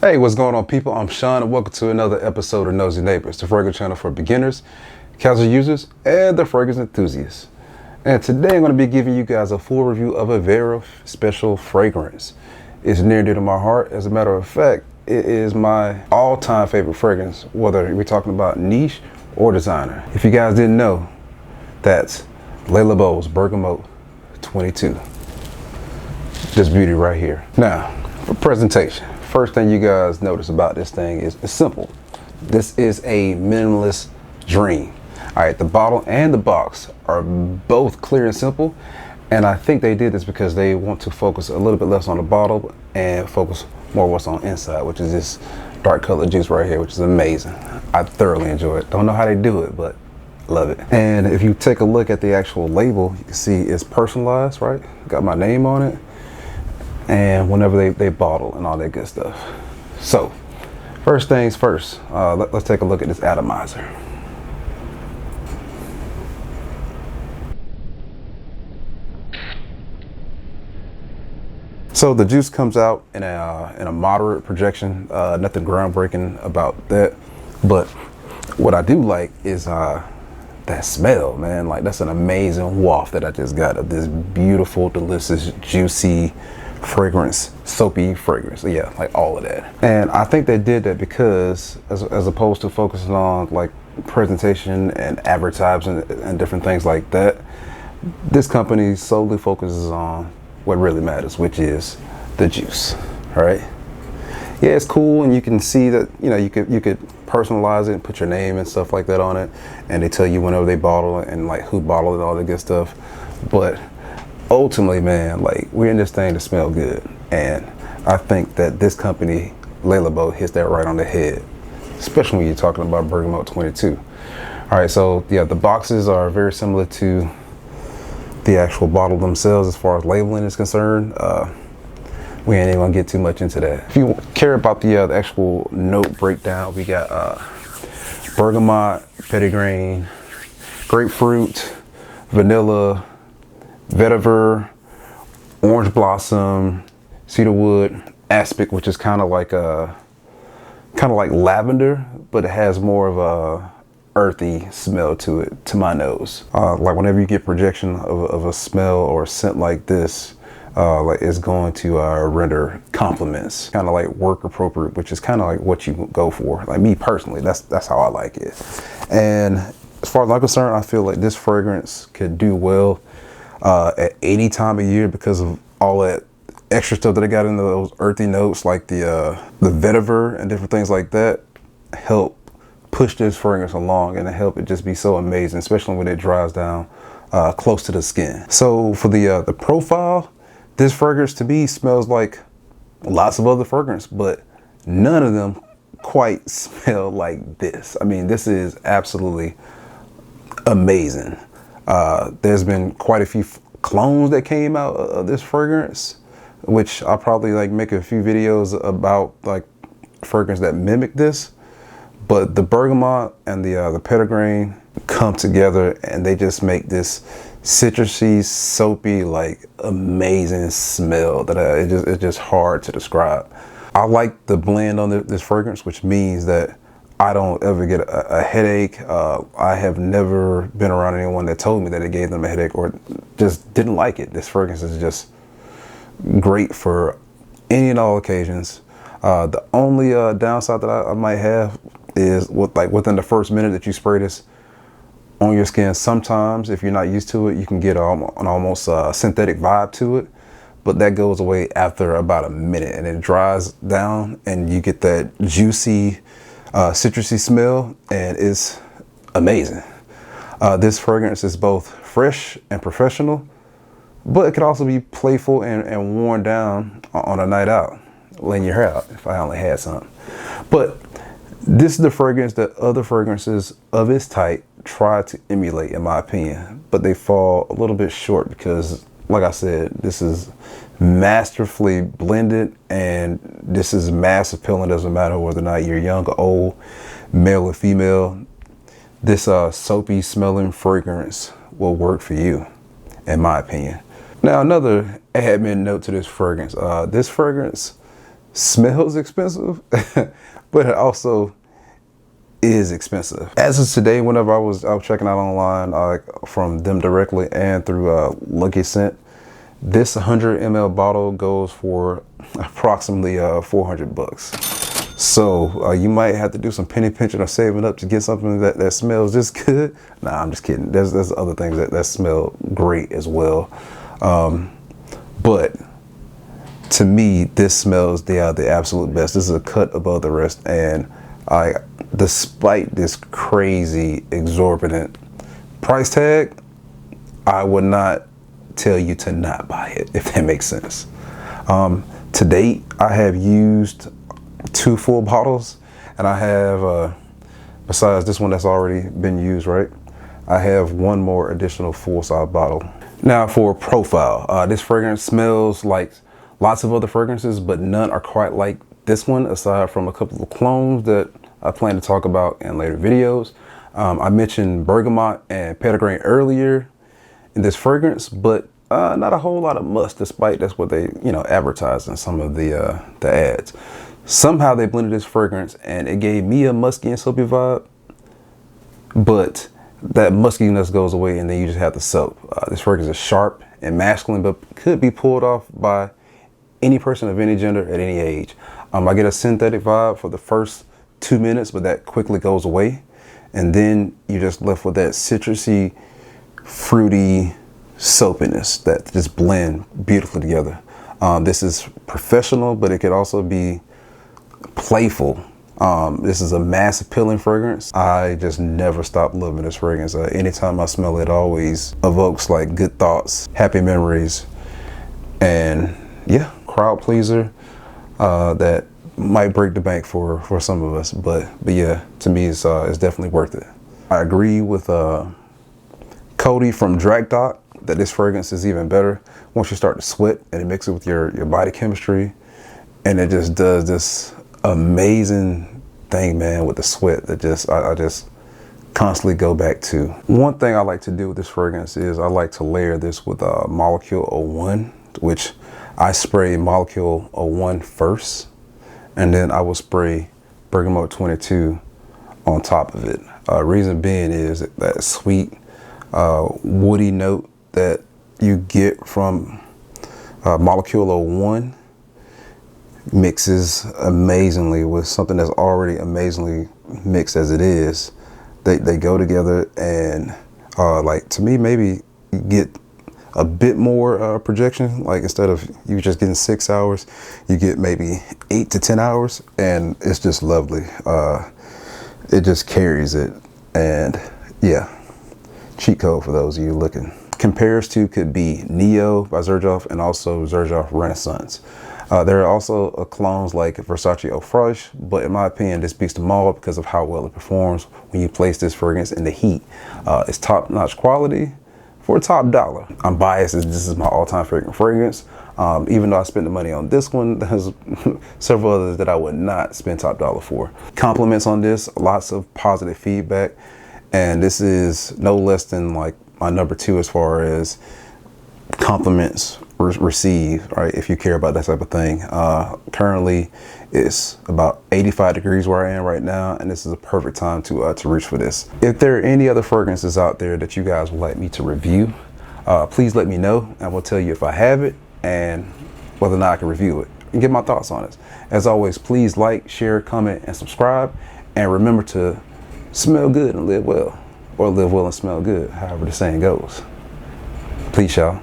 Hey, what's going on, people? I'm Sean, and welcome to another episode of Nosy Neighbors, the fragrance channel for beginners, casual users, and the fragrance enthusiasts. And today I'm going to be giving you guys a full review of a very special fragrance. It's near and dear to my heart. As a matter of fact, it is my all-time favorite fragrance, whether we're talking about niche or designer. If you guys didn't know, that's Labo's Bergamote 22. This beauty right here. Now, for presentation. First thing you guys notice about this thing is it's simple. This is a minimalist dream. All right, the bottle and the box are both clear and simple, and I think they did this because they want to focus a little bit less on the bottle and focus more what's on inside, which is this dark colored juice right here, which is amazing. I thoroughly enjoy it. Don't know how they do it, but love it. And if you take a look at the actual label, you can see it's personalized, right? Got my name on it. And whenever they bottle and all that good stuff. So first things first, let's take a look at this atomizer. So the juice comes out in a moderate projection, nothing groundbreaking about that, but what I do like is that smell, man. Like, that's an amazing waft that I just got of this beautiful, delicious, juicy fragrance, soapy fragrance. Yeah, like all of that. And I think they did that because as opposed to focusing on like presentation and advertising and different things like that, this company solely focuses on what really matters, which is the juice. All right, yeah, it's cool, and you can see that, you know, you could personalize it and put your name and stuff like that on it, and they tell you whenever they bottle it and like who bottled it, all the good stuff. But ultimately, man, like, we're in this thing to smell good, and I think that this company, Labo, hits that right on the head, especially when you're talking about Bergamote 22. All right, so yeah, the boxes are very similar to the actual bottle themselves as far as labeling is concerned. We ain't even gonna get too much into that. If you care about the actual note breakdown, we got bergamot, petitgrain, grapefruit, vanilla, vetiver, orange blossom, cedarwood, aspic, which is kind of like lavender, but it has more of a earthy smell to it, to my nose. Like, whenever you get projection of a smell or a scent like this, like, it's going to render compliments, kind of like work appropriate, which is kind of like what you go for. Like, me personally, that's how I like it. And as far as I'm concerned, I feel like this fragrance could do well at any time of year because of all that extra stuff that I got into those earthy notes, like the vetiver and different things like that, help push this fragrance along and help it just be so amazing, especially when it dries down close to the skin. So for the profile, this fragrance to me smells like lots of other fragrance, but none of them quite smell like this. I mean, this is absolutely amazing. There's been quite a few clones that came out of this fragrance, which I'll probably like make a few videos about, like fragrance that mimic this. But the bergamot and the petitgrain come together and they just make this citrusy, soapy, like amazing smell that it's just hard to describe. I like the blend on this fragrance, which means that I don't ever get a headache. I have never been around anyone that told me that it gave them a headache or just didn't like it. This fragrance is just great for any and all occasions. The only downside that I might have is within the first minute that you spray this on your skin, sometimes if you're not used to it, you can get an almost synthetic vibe to it. But that goes away after about a minute, and it dries down and you get that juicy, citrusy smell, and it's amazing. This fragrance is both fresh and professional, but it could also be playful and worn down on a night out, laying your hair out if I only had some. But this is the fragrance that other fragrances of its type try to emulate, in my opinion, but they fall a little bit short because, like I said, this is masterfully blended, and this is mass appealing. Doesn't matter whether or not you're young or old, male or female. This soapy smelling fragrance will work for you, in my opinion. Now, another admin note to this fragrance. This fragrance smells expensive, but it also is expensive. As of today, whenever I was checking out online, from them directly and through Lucky Scent, this 100 ml bottle goes for approximately $400. So you might have to do some penny pinching or saving up to get something that smells this good. Nah, I'm just kidding. There's other things that smell great as well. But to me, this smells the absolute best. This is a cut above the rest. And despite this crazy exorbitant price tag, I would not tell you to not buy it, if that makes sense. To date, I have used 2 full bottles, and I have, besides this one that's already been used, right, I have 1 more additional full-size bottle. Now for profile, this fragrance smells like lots of other fragrances, but none are quite like this one, aside from a couple of clones that I plan to talk about in later videos. I mentioned Bergamote and Petitgrain earlier in this fragrance, but not a whole lot of musk, despite that's what they advertise in some of the ads. Somehow they blended this fragrance and it gave me a musky and soapy vibe, but that muskiness goes away and then you just have the soap. This fragrance is sharp and masculine, but could be pulled off by any person of any gender at any age. I get a synthetic vibe for the first 2 minutes, but that quickly goes away. And then you're just left with that citrusy, fruity soapiness that just blend beautifully together. This is professional, but it could also be playful. This is a mass appealing fragrance. I just never stop loving this fragrance. Anytime I smell it, it always evokes like good thoughts, happy memories, and yeah, crowd pleaser that might break the bank for some of us, but yeah, to me it's definitely worth it. I agree with Cody from Dragdoc that this fragrance is even better once you start to sweat and it mixes with your body chemistry, and it just does this amazing thing, man, with the sweat that I just constantly go back to. One thing I like to do with this fragrance is I like to layer this with Molecule 01, which I spray Molecule 01 first, and then I will spray Bergamote 22 on top of it. Reason being is that sweet woody note that you get from Molecule 01 mixes amazingly with something that's already amazingly mixed as it is. They go together, and like, to me, maybe you get a bit more projection. Like, instead of you just getting 6 hours, you get maybe 8 to 10 hours, and it's just lovely. It just carries it, and yeah, cheat code for those of you looking. Compares to could be Neo by Xerjoff and also Xerjoff Renaissance. There are also clones like Versace Eau Fraiche, but in my opinion, this beats them all because of how well it performs when you place this fragrance in the heat. It's top-notch quality for top dollar. I'm biased as this is my all-time favorite fragrance. Even though I spent the money on this one, there's several others that I would not spend top dollar for. Compliments on this, lots of positive feedback, and this is no less than like my number 2 as far as compliments received, right, if you care about that type of thing. Currently it's about 85 degrees where I am right now, and this is a perfect time to reach for this. If there are any other fragrances out there that you guys would like me to review, please let me know, and we'll tell you if I have it and whether or not I can review it and get my thoughts on it. As always, please like, share, comment, and subscribe, and remember to smell good and live well, or live well and smell good, however the saying goes. Peace, y'all.